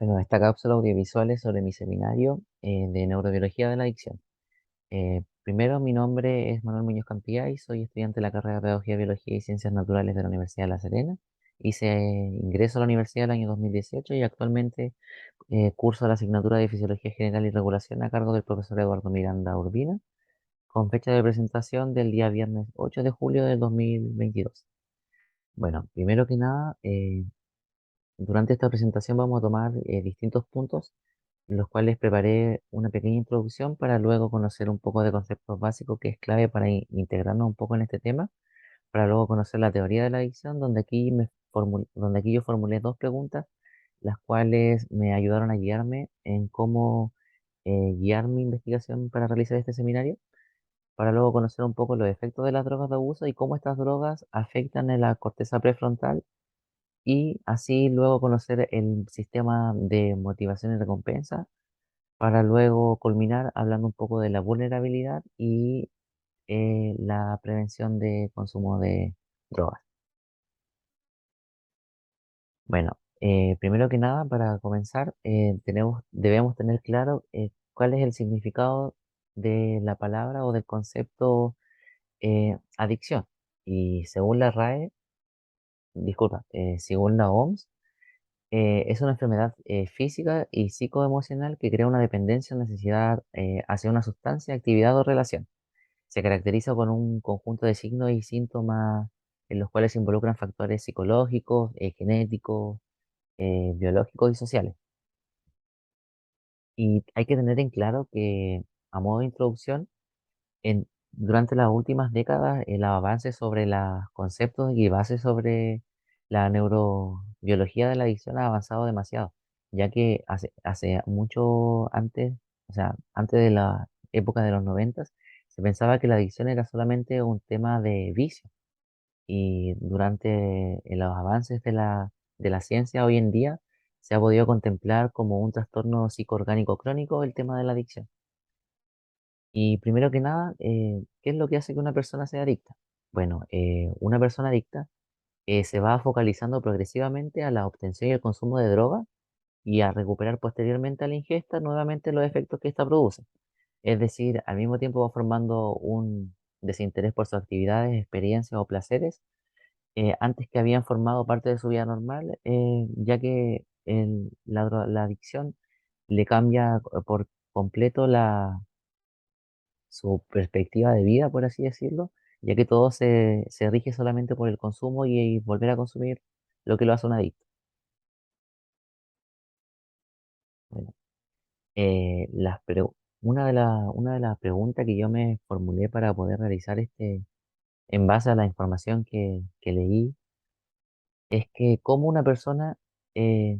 Bueno, esta cápsula audiovisual es sobre mi seminario de neurobiología de la adicción. Primero, mi nombre es Manuel Muñoz Campillay, soy estudiante de la carrera de Pedagogía, Biología y Ciencias Naturales de la Universidad de La Serena. Hice ingreso a la universidad el año 2018 y actualmente curso la asignatura de Fisiología General y Regulación a cargo del profesor Eduardo Miranda Urbina, con fecha de presentación del día viernes 8 de julio del 2022. Bueno, primero que nada, durante esta presentación vamos a tomar distintos puntos, los cuales preparé una pequeña introducción para luego conocer un poco de conceptos básicos que es clave para integrarnos un poco en este tema, para luego conocer la teoría de la adicción, donde aquí yo formulé dos preguntas, las cuales me ayudaron a guiarme en cómo guiar mi investigación para realizar este seminario, para luego conocer un poco los efectos de las drogas de abuso y cómo estas drogas afectan en la corteza prefrontal y así luego conocer el sistema de motivación y recompensa para luego culminar hablando un poco de la vulnerabilidad y la prevención de consumo de drogas. Bueno, primero que nada, para comenzar, debemos tener claro cuál es el significado de la palabra o del concepto adicción. Y según la RAE, disculpa, según la OMS, es una enfermedad física y psicoemocional que crea una dependencia o necesidad hacia una sustancia, actividad o relación. Se caracteriza con un conjunto de signos y síntomas en los cuales se involucran factores psicológicos, genéticos, biológicos y sociales. Y hay que tener en claro que, a modo de introducción, durante las últimas décadas, el avance sobre los conceptos y bases sobre la neurobiología de la adicción ha avanzado demasiado, ya que hace mucho antes, o sea, antes de la época de los noventas, se pensaba que la adicción era solamente un tema de vicio. Y durante los avances de la ciencia hoy en día, se ha podido contemplar como un trastorno psicoorgánico crónico el tema de la adicción. Y primero que nada, ¿qué es lo que hace que una persona sea adicta? Bueno, una persona adicta se va focalizando progresivamente a la obtención y el consumo de droga y a recuperar posteriormente a la ingesta nuevamente los efectos que ésta produce. Es decir, al mismo tiempo va formando un desinterés por sus actividades, experiencias o placeres antes que habían formado parte de su vida normal, ya que la adicción le cambia por completo su perspectiva de vida, por así decirlo, ya que todo se rige solamente por el consumo y volver a consumir lo que lo hace un adicto. Bueno, una de las preguntas que yo me formulé para poder realizar en base a la información que leí, es que cómo una persona, eh,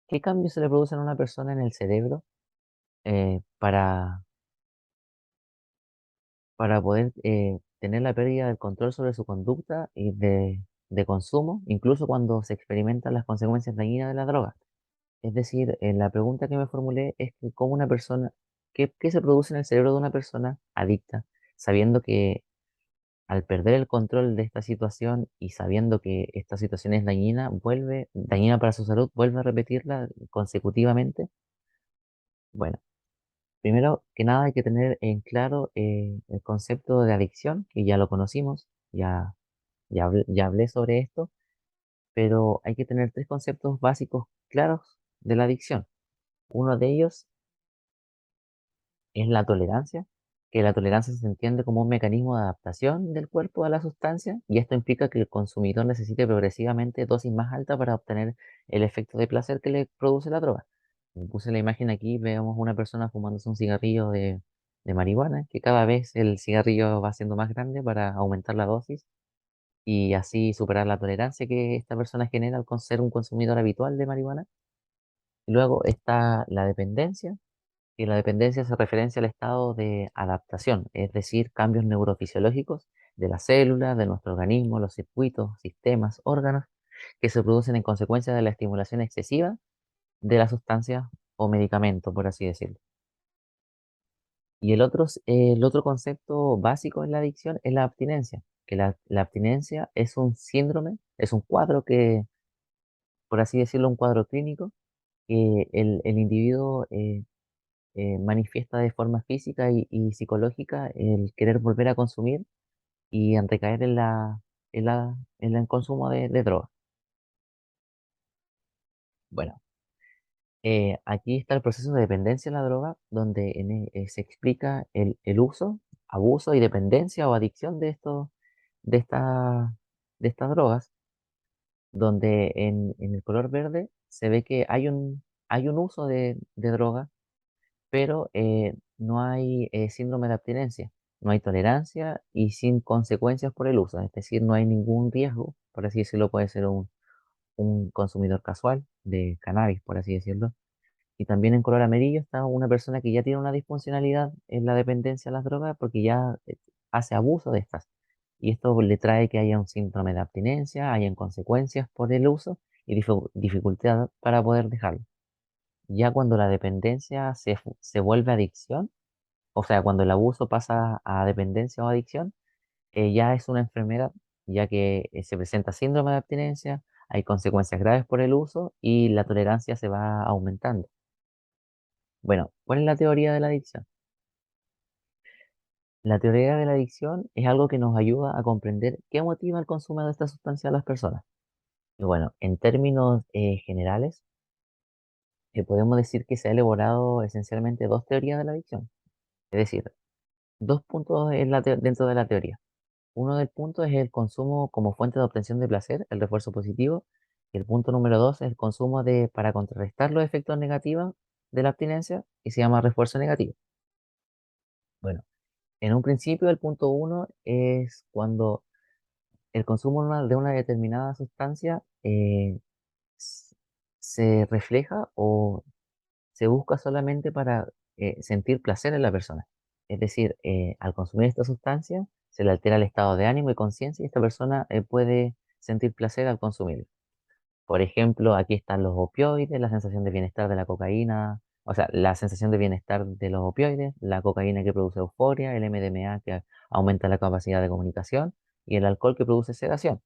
qué cambios se le producen a una persona en el cerebro eh, para, para poder tener la pérdida del control sobre su conducta y de consumo, incluso cuando se experimentan las consecuencias dañinas de la droga. Es decir, la pregunta que me formulé es que cómo una persona, qué se produce en el cerebro de una persona adicta, sabiendo que al perder el control de esta situación y sabiendo que esta situación es dañina para su salud, vuelve a repetirla consecutivamente. Bueno, primero que nada hay que tener en claro el concepto de adicción, que ya lo conocimos, ya hablé sobre esto, pero hay que tener tres conceptos básicos claros de la adicción. Uno de ellos es la tolerancia, que la tolerancia se entiende como un mecanismo de adaptación del cuerpo a la sustancia, y esto implica que el consumidor necesite progresivamente dosis más altas para obtener el efecto de placer que le produce la droga. Me puse la imagen aquí, vemos una persona fumándose un cigarrillo de marihuana, que cada vez el cigarrillo va siendo más grande para aumentar la dosis y así superar la tolerancia que esta persona genera al ser un consumidor habitual de marihuana. Y luego está la dependencia, y la dependencia hace referencia al estado de adaptación, es decir, cambios neurofisiológicos de las células, de nuestro organismo, los circuitos, sistemas, órganos, que se producen en consecuencia de la estimulación excesiva de la sustancia o medicamento, por así decirlo. Y el otro concepto básico en la adicción es la abstinencia, que la abstinencia es un síndrome, es un cuadro que por así decirlo, un cuadro clínico que el individuo manifiesta de forma física y psicológica el querer volver a consumir y en recaer en el consumo de drogas. Bueno, aquí está el proceso de dependencia de la droga, donde se explica el uso, abuso y dependencia o adicción de, esta- de estas drogas, donde en el color verde se ve que hay un uso de droga, pero no hay síndrome de abstinencia, no hay tolerancia y sin consecuencias por el uso, es decir, no hay ningún riesgo, por así decirlo, puede ser un consumidor casual de cannabis, por así decirlo. Y también en color amarillo está una persona que ya tiene una disfuncionalidad en la dependencia a las drogas porque ya hace abuso de estas. Y esto le trae que haya un síndrome de abstinencia, hayan consecuencias por el uso y dificultad para poder dejarlo. Ya cuando la dependencia se vuelve adicción, o sea, cuando el abuso pasa a dependencia o adicción, ya es una enfermedad, ya que se presenta síndrome de abstinencia, hay consecuencias graves por el uso y la tolerancia se va aumentando. Bueno, ¿cuál es la teoría de la adicción? La teoría de la adicción es algo que nos ayuda a comprender qué motiva el consumo de esta sustancia a las personas. Y bueno, en términos generales, podemos decir que se ha elaborado esencialmente dos teorías de la adicción, es decir, dos puntos dentro de la teoría. Uno del punto es el consumo como fuente de obtención de placer, el refuerzo positivo, y el punto número dos es el consumo para contrarrestar los efectos negativos de la abstinencia y se llama refuerzo negativo. Bueno, en un principio, el punto uno es cuando el consumo de una determinada sustancia s- se refleja o se busca solamente para sentir placer en la persona. Es decir, al consumir esta sustancia se le altera el estado de ánimo y conciencia y esta persona puede sentir placer al consumirlo. Por ejemplo, aquí están los opioides, la sensación de bienestar de la cocaína, o sea, la sensación de bienestar de los opioides, la cocaína que produce euforia, el MDMA que aumenta la capacidad de comunicación y el alcohol que produce sedación.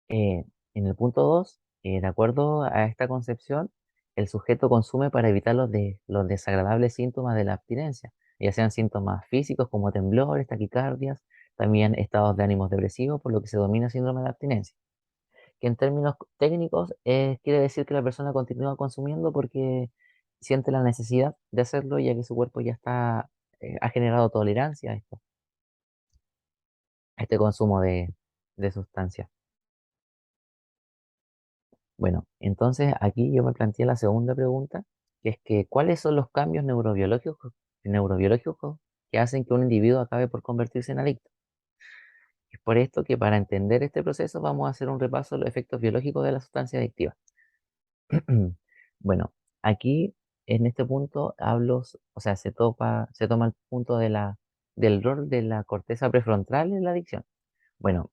Eh, en el punto 2, de acuerdo a esta concepción, el sujeto consume para evitar los desagradables síntomas de la abstinencia, ya sean síntomas físicos como temblores, taquicardias, también estados de ánimos depresivos, por lo que se domina síndrome de abstinencia que en términos técnicos quiere decir que la persona continúa consumiendo porque siente la necesidad de hacerlo ya que su cuerpo ya ha generado tolerancia a esto, a este consumo de sustancias. Bueno, entonces aquí yo me planteé la segunda pregunta, que es que ¿cuáles son los cambios neurobiológicos que hacen que un individuo acabe por convertirse en adicto? Es por esto que para entender este proceso vamos a hacer un repaso de los efectos biológicos de la sustancia adictiva. Bueno, aquí en este punto o sea, se toma el punto del rol de la corteza prefrontal en la adicción. Bueno,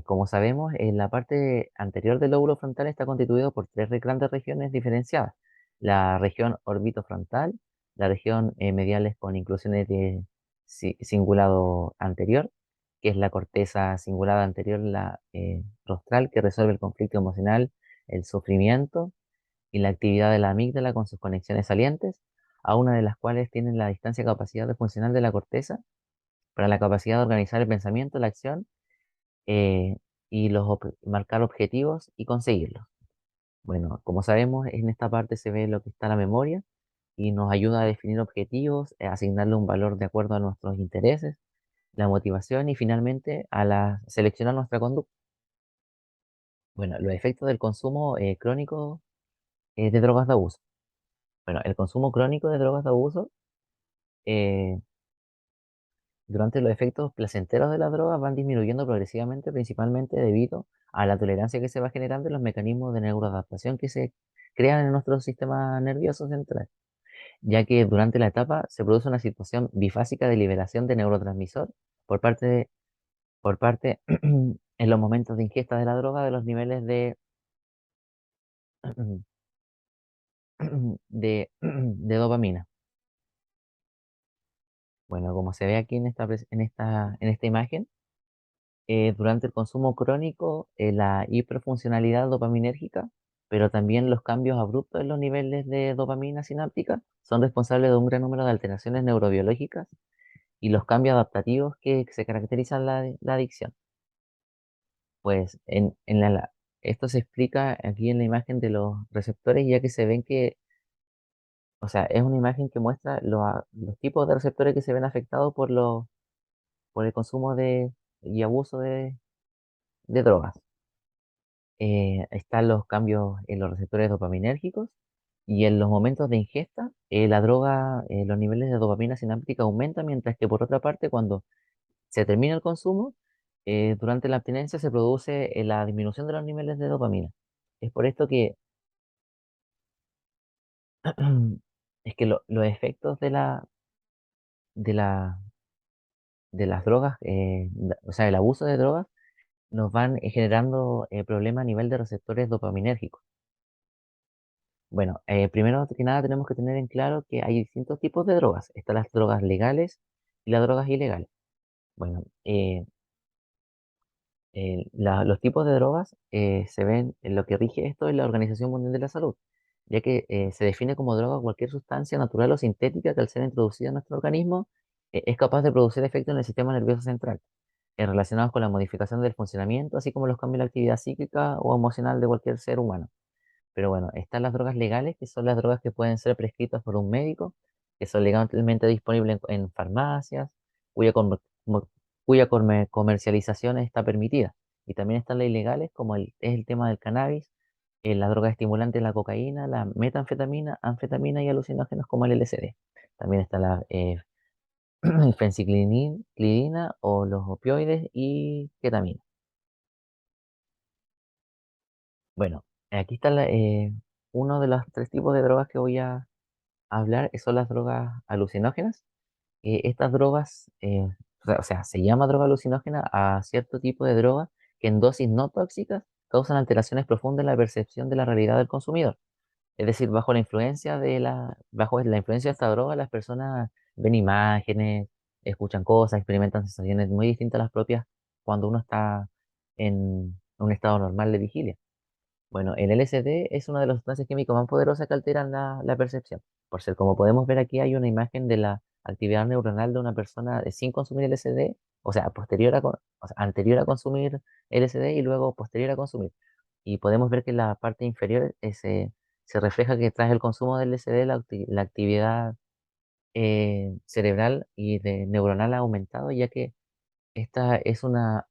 como sabemos, en la parte anterior del lóbulo frontal está constituido por tres grandes regiones diferenciadas. La región orbitofrontal, la región mediales con inclusiones de cingulado anterior, que es la corteza cingulada anterior, la rostral, que resuelve el conflicto emocional, el sufrimiento y la actividad de la amígdala con sus conexiones salientes, a una de las cuales tienen la distancia capacidad de funcional de la corteza para la capacidad de organizar el pensamiento, la acción eh, y marcar objetivos y conseguirlos. Bueno, como sabemos, en esta parte se ve lo que está la memoria y nos ayuda a definir objetivos, a asignarle un valor de acuerdo a nuestros intereses, la motivación y finalmente seleccionar nuestra conducta. Bueno, los efectos del consumo crónico de drogas de abuso. Bueno, el consumo crónico de drogas de abuso eh, durante los efectos placenteros de la droga van disminuyendo progresivamente, principalmente debido a la tolerancia que se va generando y los mecanismos de neuroadaptación que se crean en nuestro sistema nervioso central, ya que durante la etapa se produce una situación bifásica de liberación de neurotransmisor por por parte en los momentos de ingesta de la droga de los niveles de dopamina. Bueno, como se ve aquí en esta imagen, durante el consumo crónico, la hiperfuncionalidad dopaminérgica, pero también los cambios abruptos en los niveles de dopamina sináptica son responsables de un gran número de alteraciones neurobiológicas y los cambios adaptativos que se caracterizan la adicción. Pues esto se explica aquí en la imagen de los receptores, ya que se ven que, o sea, es una imagen que muestra los tipos de receptores que se ven afectados por el consumo y abuso de drogas. Están los cambios en los receptores dopaminérgicos y en los momentos de ingesta, la droga, los niveles de dopamina sináptica aumentan, mientras que por otra parte, cuando se termina el consumo, durante la abstinencia se produce la disminución de los niveles de dopamina. Es por esto que es que los efectos de la, de las drogas, o sea, el abuso de drogas, nos van generando problemas a nivel de receptores dopaminérgicos. Bueno, primero que nada tenemos que tener en claro que hay distintos tipos de drogas. Están las drogas legales y las drogas ilegales. Bueno, los tipos de drogas se ven, en lo que rige esto es la Organización Mundial de la Salud, ya que se define como droga cualquier sustancia natural o sintética que al ser introducida en nuestro organismo es capaz de producir efectos en el sistema nervioso central, relacionados con la modificación del funcionamiento, así como los cambios en la actividad psíquica o emocional de cualquier ser humano. Pero bueno, están las drogas legales, que son las drogas que pueden ser prescritas por un médico, que son legalmente disponibles en farmacias, cuya, comer- mo- comercialización está permitida. Y también están las ilegales, como es el tema del cannabis, las drogas estimulantes, la cocaína, la metanfetamina, anfetamina y alucinógenos como el LSD. También está la fenciclidina o los opioides y ketamina. Bueno, aquí está uno de los tres tipos de drogas que voy a hablar son las drogas alucinógenas. Estas drogas, o sea, se llama droga alucinógena a cierto tipo de droga que en dosis no tóxicas causan alteraciones profundas en la percepción de la realidad del consumidor. Es decir, bajo la influencia de esta droga, las personas ven imágenes, escuchan cosas, experimentan sensaciones muy distintas a las propias cuando uno está en un estado normal de vigilia. Bueno, el LSD es una de las sustancias químicas más poderosas que alteran la percepción. Por ser, como podemos ver aquí, hay una imagen de la actividad neuronal de una persona sin consumir LSD, o sea, o sea, anterior a consumir LSD y luego posterior a consumir. Y podemos ver que en la parte inferior se refleja que tras el consumo del LSD la actividad cerebral y neuronal ha aumentado, ya que esta es una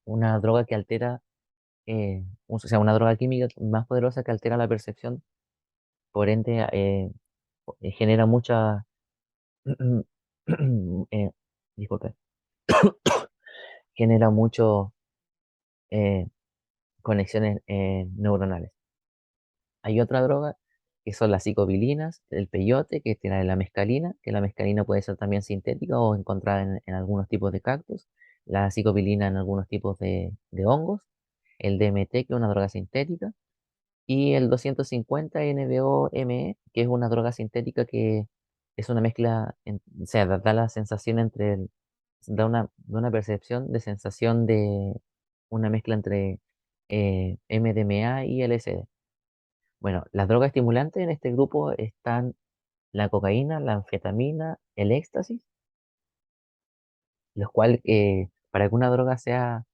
droga que altera o sea, una droga química más poderosa que altera la percepción, por ende genera mucha, eh, disculpe, genera mucho eh, conexiones neuronales. Hay otra droga que son las psicobilinas, el peyote, que tiene la mescalina, que la mescalina puede ser también sintética o encontrada en algunos tipos de cactus, la psicobilina en algunos tipos de hongos, el DMT, que es una droga sintética, y el 250-NBO-ME, que es una droga sintética que es una mezcla, o sea, da la sensación da una percepción de sensación de una mezcla entre MDMA y LSD. Bueno, las drogas estimulantes en este grupo están la cocaína, la anfetamina, el éxtasis, los cuales, para que una droga sea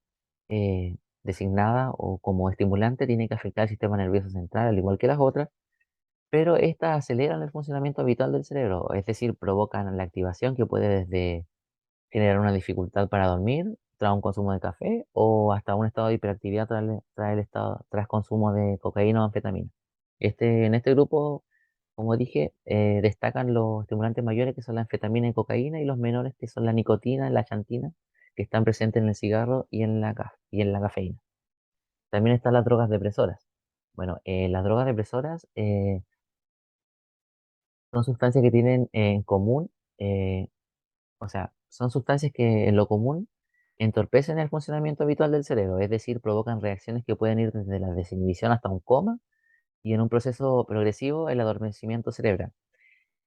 designada o como estimulante, tiene que afectar el sistema nervioso central, al igual que las otras, pero estas aceleran el funcionamiento habitual del cerebro, es decir, provocan la activación que puede desde generar una dificultad para dormir tras un consumo de café o hasta un estado de hiperactividad tras consumo de cocaína o anfetamina. En este grupo, como dije, destacan los estimulantes mayores que son la anfetamina y cocaína y los menores que son la nicotina y la xantina que están presentes en el cigarro y en la cafeína. También están las drogas depresoras. Bueno, las drogas depresoras son sustancias que tienen en común, eh, o sea, son sustancias que en lo común entorpecen el funcionamiento habitual del cerebro, es decir, provocan reacciones que pueden ir desde la desinhibición hasta un coma y en un proceso progresivo el adormecimiento cerebral.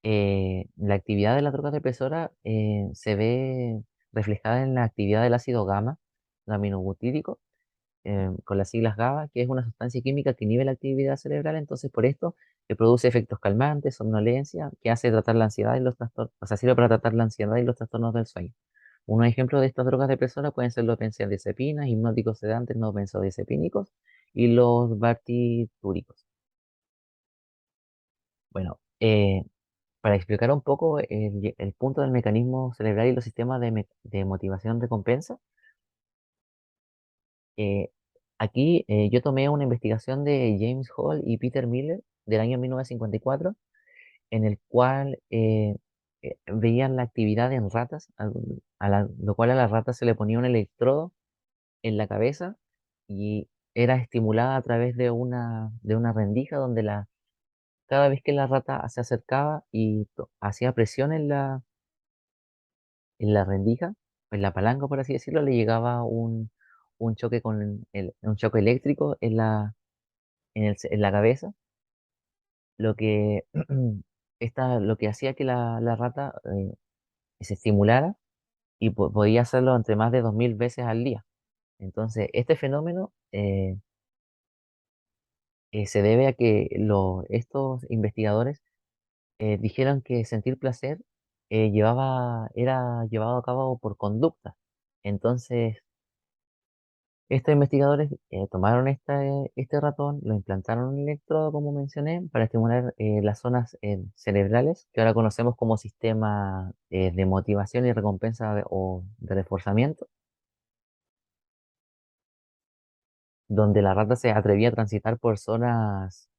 La actividad de las drogas depresoras se ve reflejada en la actividad del ácido gamma, gaminobutírico, con las siglas GABA, que es una sustancia química que inhibe la actividad cerebral, entonces por esto produce efectos calmantes, somnolencia, que hace tratar la ansiedad y los trastornos, o sea, sirve para tratar la ansiedad y los trastornos del sueño. Un ejemplo de estas drogas depresoras pueden ser los benzodiazepinas, hipnóticos sedantes no benzodiazepínicos y los barbitúricos. Bueno, para explicar un poco el punto del mecanismo cerebral y los sistemas de motivación recompensa, eh, aquí yo tomé una investigación de James Hall y Peter Miller del año 1954, en el cual veían la actividad en ratas, lo cual a las ratas se le ponía un electrodo en la cabeza y era estimulada a través de una rendija donde cada vez que la rata se acercaba y hacía presión en la rendija, en la palanca, por así decirlo, le llegaba un choque un choque eléctrico en la cabeza, lo que, lo que hacía que la rata se estimulara y podía hacerlo entre más de 2000 veces al día. Entonces, este fenómeno se debe a que estos investigadores dijeron que sentir placer era llevado a cabo por conducta. Entonces, estos investigadores tomaron este ratón, lo implantaron un electrodo, como mencioné, para estimular las zonas cerebrales, que ahora conocemos como sistema de motivación y recompensa o de reforzamiento, donde la rata se atrevía a transitar por zonas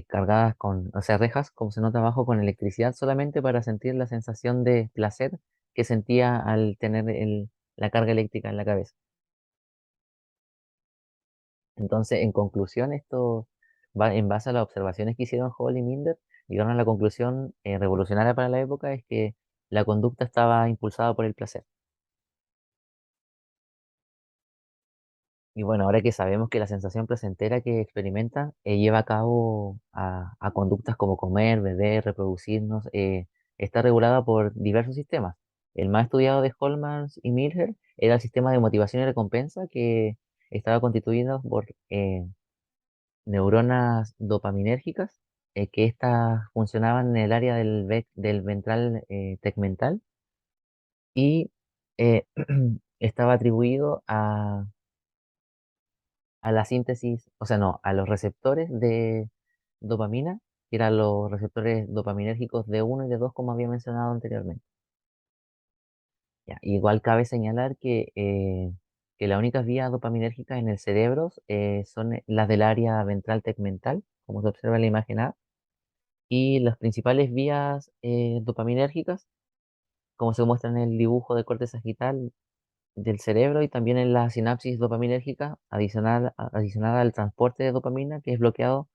cargadas o sea, rejas, como se nota abajo, con electricidad solamente para sentir la sensación de placer que sentía al tener la carga eléctrica en la cabeza. Entonces, en conclusión, esto va en base a las observaciones que hicieron Hall y Minder, llegaron a la conclusión revolucionaria para la época, es que la conducta estaba impulsada por el placer. Y bueno, ahora que sabemos que la sensación placentera que experimentan lleva a cabo a conductas como comer, beber, reproducirnos, está regulada por diversos sistemas. El más estudiado de Holman y Milner era el sistema de motivación y recompensa, que estaba constituido por neuronas dopaminérgicas, que éstas funcionaban en el área del ventral tegmental y eh, estaba atribuido a la síntesis, o sea, no, a los receptores de dopamina, que eran los receptores dopaminérgicos de uno y de 2 como había mencionado anteriormente. Ya, igual cabe señalar que las únicas vías dopaminérgicas en el cerebro son las del área ventral tegmental, como se observa en la imagen A, y las principales vías dopaminérgicas, como se muestra en el dibujo de corte sagital del cerebro y también en la sinapsis dopaminérgica, adicional al transporte de dopamina, que es bloqueado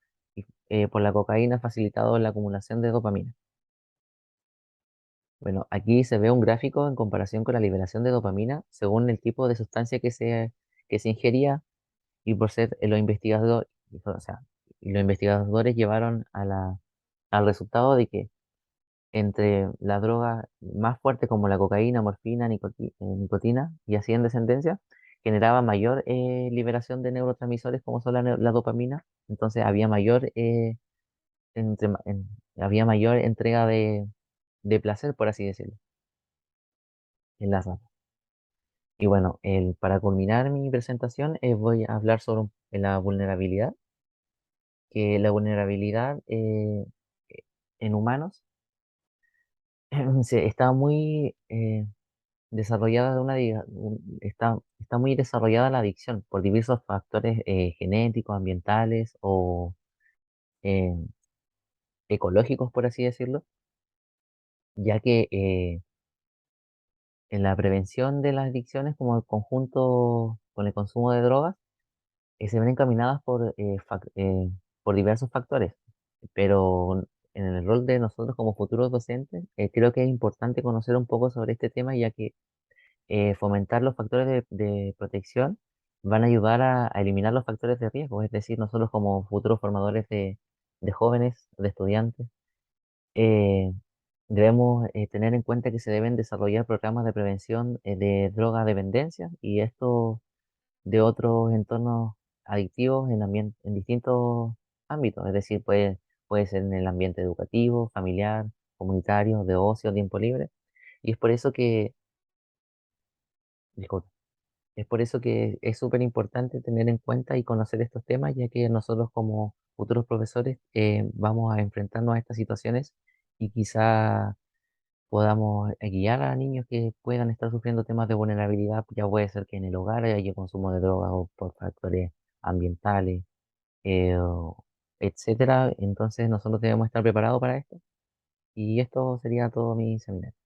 por la cocaína, facilitado la acumulación de dopamina. Bueno, aquí se ve un gráfico en comparación con la liberación de dopamina según el tipo de sustancia que se ingería y por ser o sea, los investigadores llevaron al resultado de que entre la droga más fuerte como la cocaína, morfina, nicotina y así en descendencia, generaba mayor liberación de neurotransmisores como son la dopamina, entonces había mayor entrega de placer, por así decirlo, en las ratas. Y bueno, para culminar mi presentación, voy a hablar sobre la vulnerabilidad, que la vulnerabilidad en humanos está muy desarrollada está muy desarrollada la adicción por diversos factores genéticos, ambientales o eh, ecológicos, por así decirlo, ya que en la prevención de las adicciones, como el conjunto con el consumo de drogas, se ven encaminadas por diversos factores, pero en el rol de nosotros como futuros docentes, creo que es importante conocer un poco sobre este tema, ya que fomentar los factores de protección van a ayudar a eliminar los factores de riesgo, es decir, nosotros como futuros formadores de jóvenes, de estudiantes, Debemos tener en cuenta que se deben desarrollar programas de prevención de drogadependencia y esto de otros entornos adictivos en distintos ámbitos, es decir, puede ser en el ambiente educativo, familiar, comunitario, de ocio, tiempo libre. Y es por eso que, disculpa, es por eso que es súper importante tener en cuenta y conocer estos temas, ya que nosotros como futuros profesores vamos a enfrentarnos a estas situaciones y quizá podamos guiar a niños que puedan estar sufriendo temas de vulnerabilidad, ya puede ser que en el hogar haya consumo de drogas o por factores ambientales, etcétera. Entonces nosotros debemos estar preparados para esto y esto sería todo mi seminario.